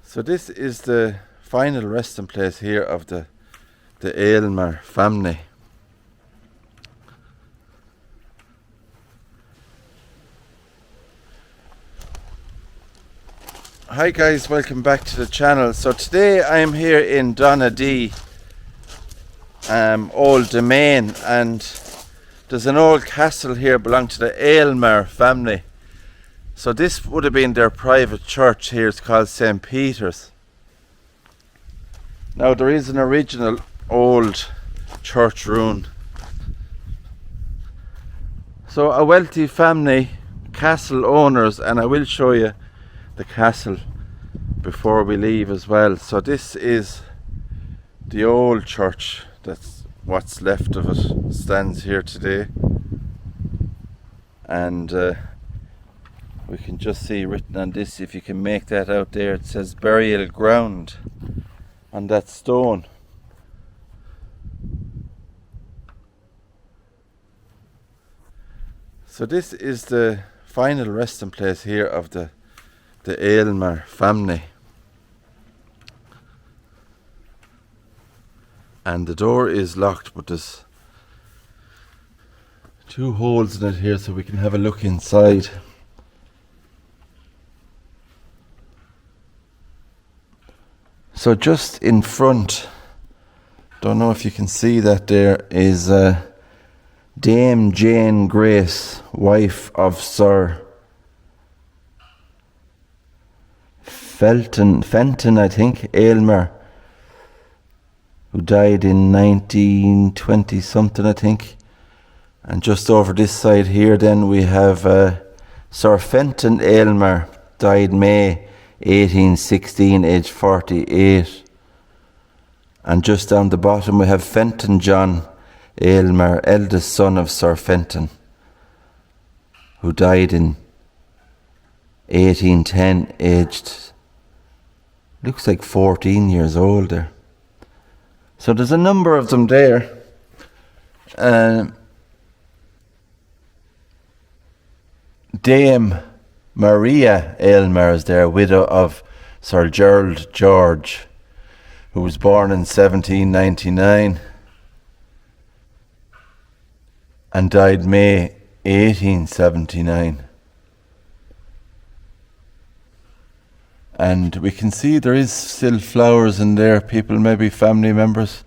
So this is the final resting place here of the Aylmer family. Hi guys, welcome back to the channel. So today I'm here in Donadee, Old Domain, and there's an old castle here belonging to the Aylmer family. So this would have been their private church here. It's called St. Peter's. Now there is an original old church ruin. So a wealthy family, castle owners, and I will show you the castle before we leave as well. So this is the old church. That's what's left of it, stands here today, and we can just see written on this, if you can make that out there, it says burial ground on that stone. So this is the final resting place here of the Aylmer family. And the door is locked, but there's two holes in it here so we can have a look inside. So just in front, don't know if you can see that, there is Dame Jane Grace, wife of Sir Fenton, I think, Aylmer, who died in 1920 something, I think. And just over this side here then we have Sir Fenton Aylmer, died May 1816, aged 48. And just down the bottom we have Fenton John Aylmer, eldest son of Sir Fenton, who died in 1810, aged, looks like 14 years old there. So there's a number of them there. Dame Maria Aylmer is there, widow of Sir Gerald George, who was born in 1799 and died May 1879. And we can see there is still flowers in there, people, maybe family members.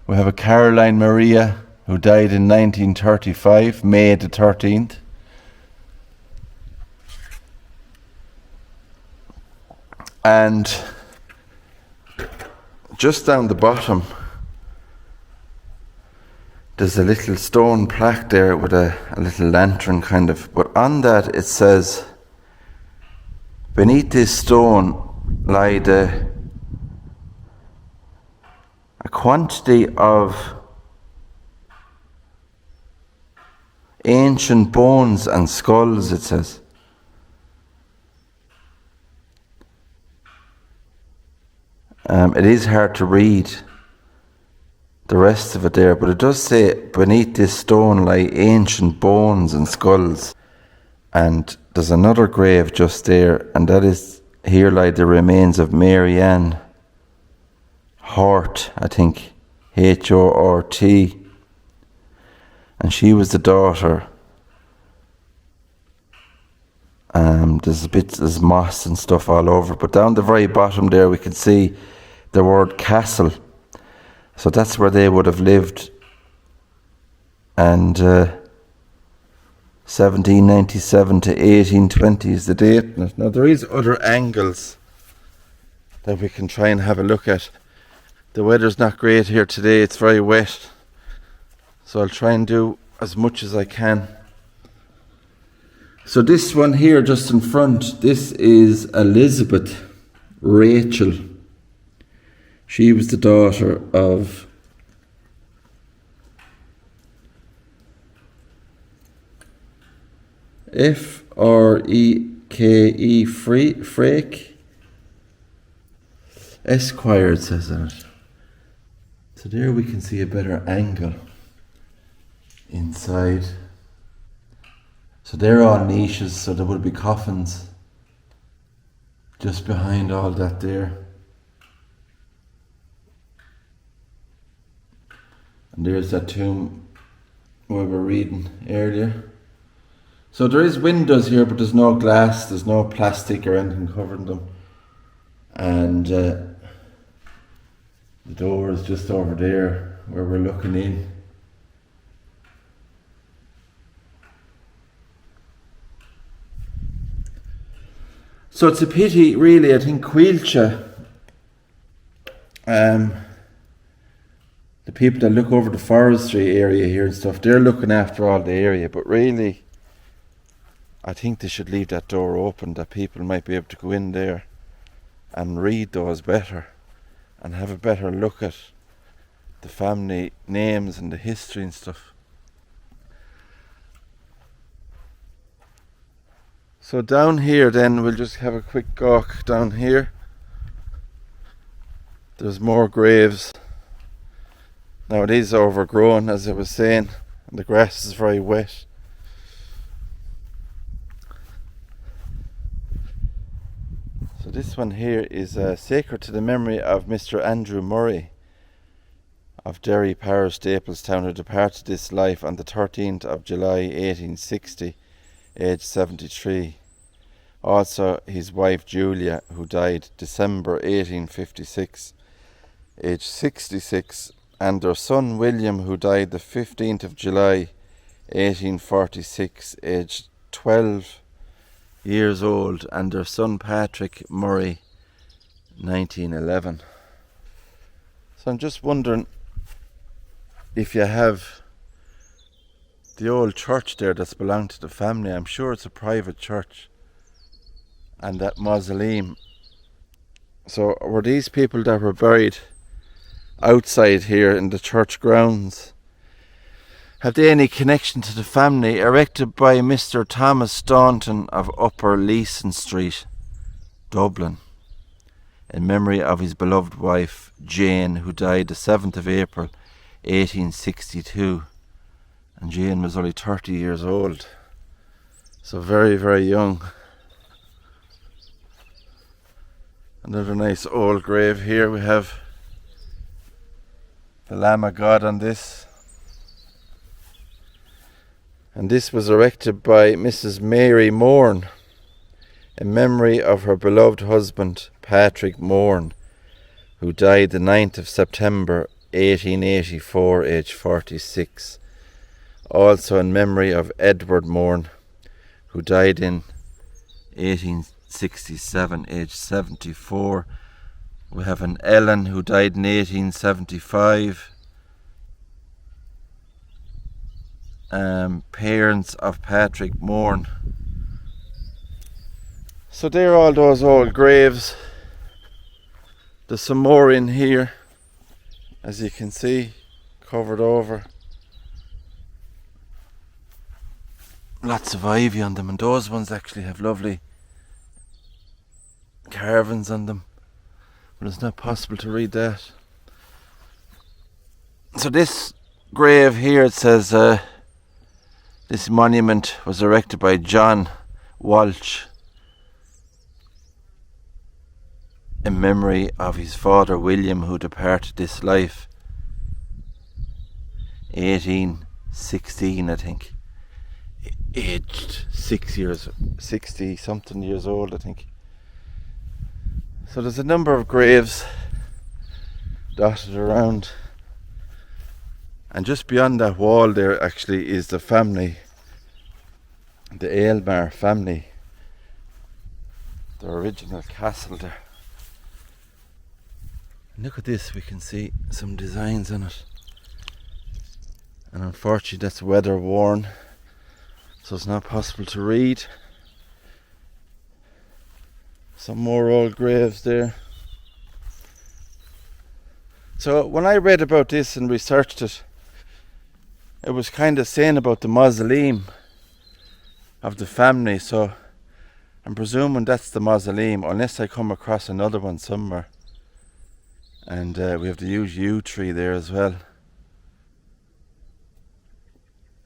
We have a Caroline Maria, who died in 1935, May the 13th. And just down the bottom, there's a little stone plaque there with a little lantern kind of, but on that it says, beneath this stone lie a quantity of ancient bones and skulls, it says. It is hard to read the rest of it there, but it does say beneath this stone lie ancient bones and skulls. And there's another grave just there, and that is, here lie the remains of Mary Ann Hort, I think, H-O-R-T, and she was the daughter. There's moss and stuff all over, but down the very bottom there we can see the word castle. So that's where they would have lived, and 1797 to 1820 is the date. Now there is other angles that we can try and have a look at. The weather's not great here today, it's very wet, so I'll try and do as much as I can. So this one here just in front, this is Elizabeth Rachel. She was the daughter of F-R-E-K-E Frake Esquire, it says in it. So there we can see a better angle inside. So they're all niches, so there will be coffins just behind all that there. And there's that tomb we were reading earlier. So there is windows here, but there's no glass, there's no plastic or anything covering them. And the door is just over there where we're looking in. So it's a pity, really. I think Quilcha, the people that look over the forestry area here and stuff, they're looking after all the area. But really, I think they should leave that door open, that people might be able to go in there and read those better and have a better look at the family names and the history and stuff. So down here then, we'll just have a quick gawk down here. There's more graves. Now it is overgrown, as I was saying, and the grass is very wet. So this one here is sacred to the memory of Mr. Andrew Murray of Derry Parish, Staplestown, who departed this life on the 13th of July 1860, aged 73. Also his wife Julia, who died December 1856, aged 66, and their son William, who died the 15th of July 1846, aged 12 years old, and their son Patrick Murray, 1911. So I'm just wondering if you have the old church there that's belonged to the family. I'm sure it's a private church. And that mausoleum. So were these people that were buried outside here in the church grounds, have they any connection to the family? Erected by Mr. Thomas Staunton of Upper Leeson Street, Dublin, in memory of his beloved wife Jane, who died the 7th of April 1862, and Jane was only 30 years old, so very, very young. Another nice old grave here. We have the Lamb of God on this. And this was erected by Mrs. Mary Mourne in memory of her beloved husband Patrick Mourne, who died the 9th of September 1884, aged 46. Also in memory of Edward Mourne, who died in 1867, aged 74. We have an Ellen, who died in 1875. Parents of Patrick Mourne. So there are all those old graves. There's some more in here, as you can see, covered over. Lots of ivy on them, and those ones actually have lovely carvings on them, but it's not possible to read that. So this grave here, it says this monument was erected by John Walsh in memory of his father William, who departed this life 1816, I think, aged 60 something years old, I think. So there's a number of graves dotted around, and just beyond that wall there actually is the family, the Aylmer family, the original castle there. And look at this, we can see some designs on it, and unfortunately that's weather worn, so it's not possible to read. Some more old graves there. So when I read about this and researched it, it was kind of saying about the mausoleum of the family, so I'm presuming that's the mausoleum, unless I come across another one somewhere. And we have the huge yew tree there as well.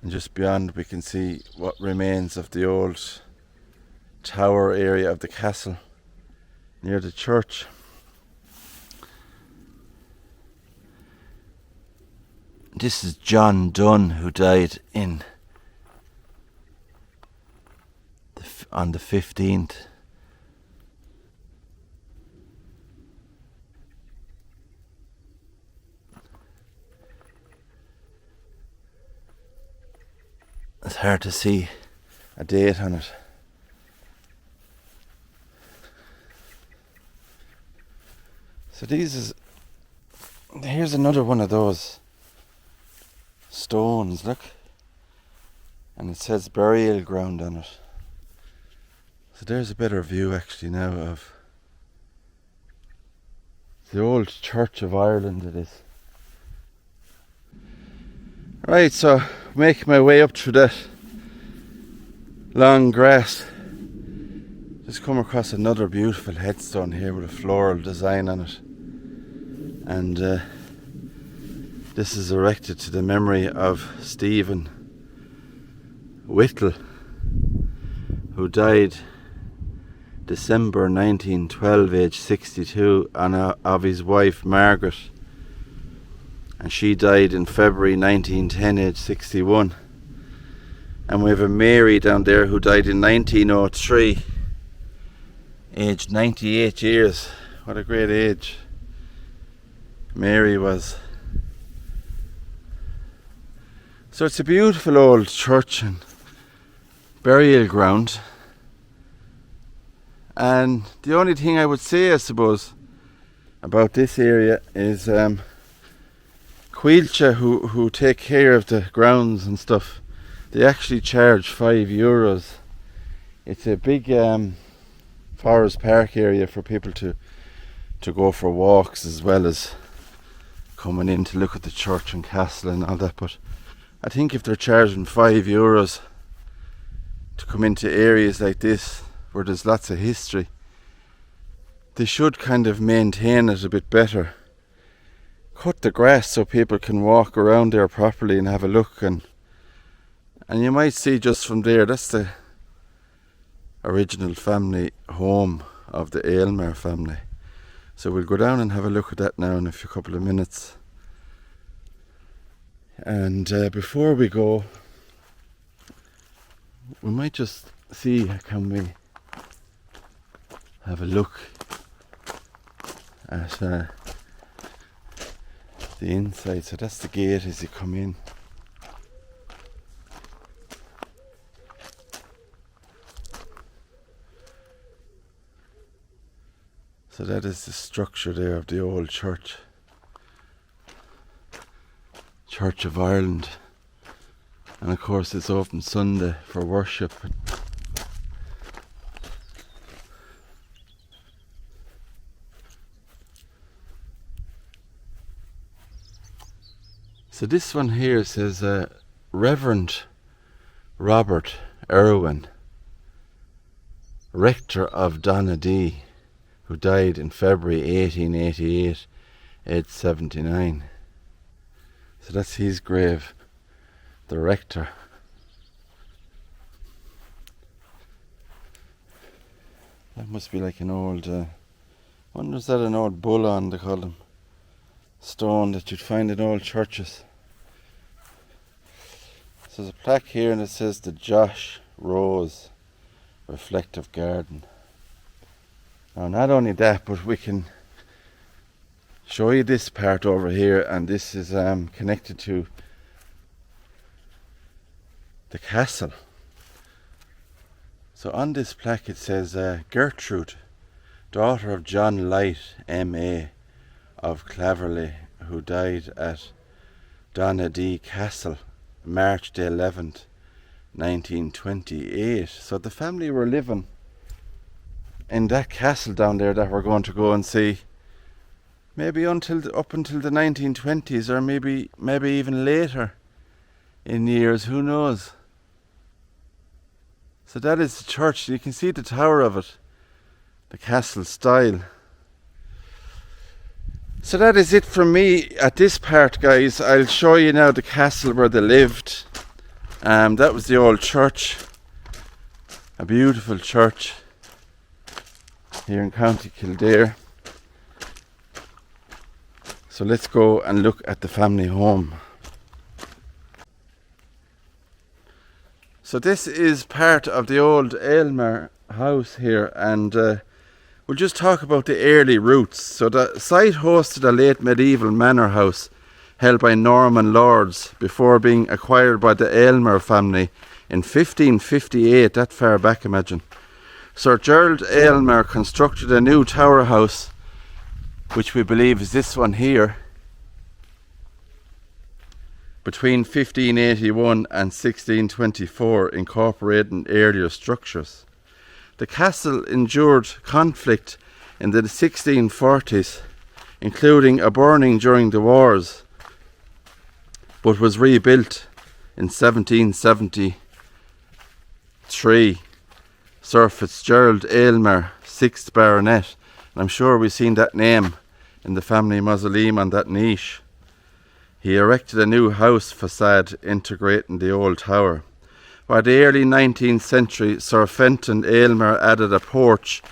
And just beyond we can see what remains of the old tower area of the castle. near the church. This is John Dunn, who died on the 15th. It's hard to see a date on it. So here's another one of those stones, look. And it says burial ground on it. So there's a better view actually now of the old Church of Ireland it is. Right, so making my way up through that long grass. Just come across another beautiful headstone here with a floral design on it. And this is erected to the memory of Stephen Whittle, who died December 1912, aged 62, of his wife Margaret. And she died in February 1910, aged 61. And we have a Mary down there who died in 1903, aged 98 years. What a great age Mary was. So it's a beautiful old church and burial ground. And the only thing I would say, I suppose, about this area is Quilcha, who take care of the grounds and stuff, they actually charge €5. It's a big forest park area for people to go for walks, as well as coming in to look at the church and castle and all that. But I think if they're charging €5 to come into areas like this where there's lots of history, they should kind of maintain it a bit better. Cut the grass so people can walk around there properly and have a look, and you might see just from there, that's the original family home of the Aylmer family. So we'll go down and have a look at that now in a couple of minutes. And before we go, we might just see, can we have a look at the inside. So that's the gate as you come in. So that is the structure there of the old church. Church of Ireland. And of course it's open Sunday for worship. So this one here says Reverend Robert Irwin, rector of Donadee, who died in February 1888, aged 79. So that's his grave, the rector. That must be like an old, I wonder, is that an old bull on, they call them, stone that you'd find in old churches. So there's a plaque here and it says the Josh Rose Reflective Garden. Now not only that, but we can show you this part over here, and this is connected to the castle. So on this plaque it says Gertrude, daughter of John Light M.A. of Claverley, who died at Donadee Castle March the 11th 1928. So the family were living in that castle down there that we're going to go and see, maybe up until the 1920s, or maybe even later in years, who knows. So that is the church. You can see the tower of it, the castle style. So that is it from me at this part, guys. I'll show you now the castle where they lived. That was the old church, a beautiful church. here in County Kildare. So let's go and look at the family home. So this is part of the old Aylmer house here, and we'll just talk about the early roots. So the site hosted a late medieval manor house held by Norman lords before being acquired by the Aylmer family in 1558, that far back, imagine. Sir Gerald Aylmer constructed a new tower house, which we believe is this one here, between 1581 and 1624, incorporating earlier structures. The castle endured conflict in the 1640s, including a burning during the wars, but was rebuilt in 1773. Sir Fitzgerald Aylmer, 6th Baronet, and I'm sure we've seen that name in the family mausoleum on that niche. He erected a new house facade integrating the old tower. By the early 19th century, Sir Fenton Aylmer added a porch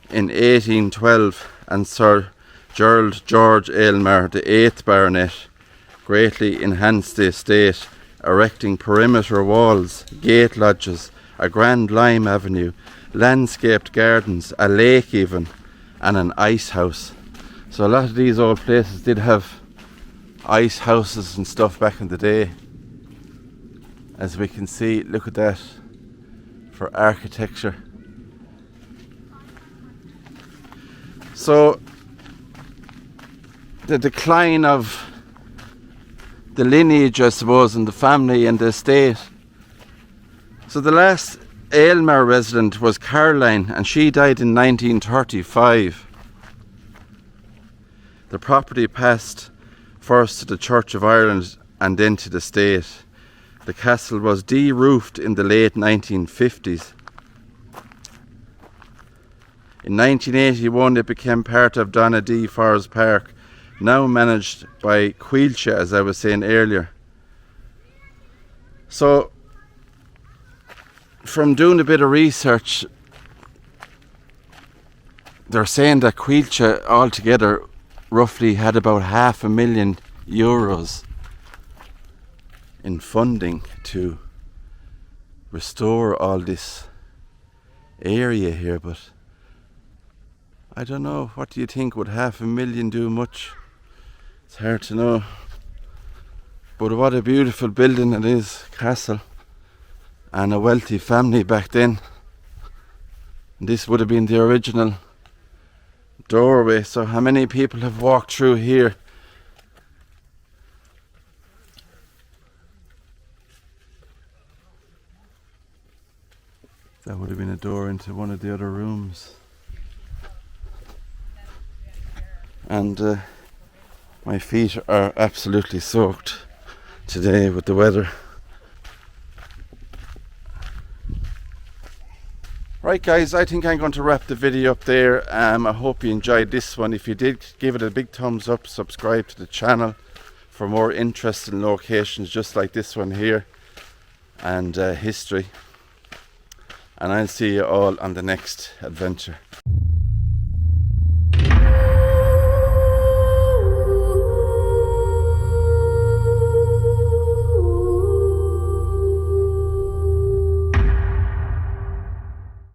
in 1812, and Sir Gerald George Aylmer, the 8th Baronet, greatly enhanced the estate, erecting perimeter walls, gate lodges, a grand lime avenue, landscaped gardens, a lake even, and an ice house. So a lot of these old places did have ice houses and stuff back in the day. As we can see, look at that for architecture. So the decline of the lineage, I suppose, in the family and the estate. So the last Aylmer resident was Caroline, and she died in 1935. The property passed first to the Church of Ireland and then to the state. The castle was de-roofed in the late 1950s. In 1981 it became part of Donadee Forest Park, now managed by Quilcha, as I was saying earlier. So, from doing a bit of research, they're saying that Quilcha altogether roughly had about €500,000 in funding to restore all this area here, but I don't know, what do you think? Would $500,000 do much? It's hard to know. But what a beautiful building it is, castle, and a wealthy family back then. And this would have been the original doorway. So how many people have walked through here? That would have been a door into one of the other rooms. And my feet are absolutely soaked today with the weather. Right guys, I think I'm going to wrap the video up there. I hope you enjoyed this one. If you did, give it a big thumbs up, subscribe to the channel for more interesting locations just like this one here, and history. And I'll see you all on the next adventure.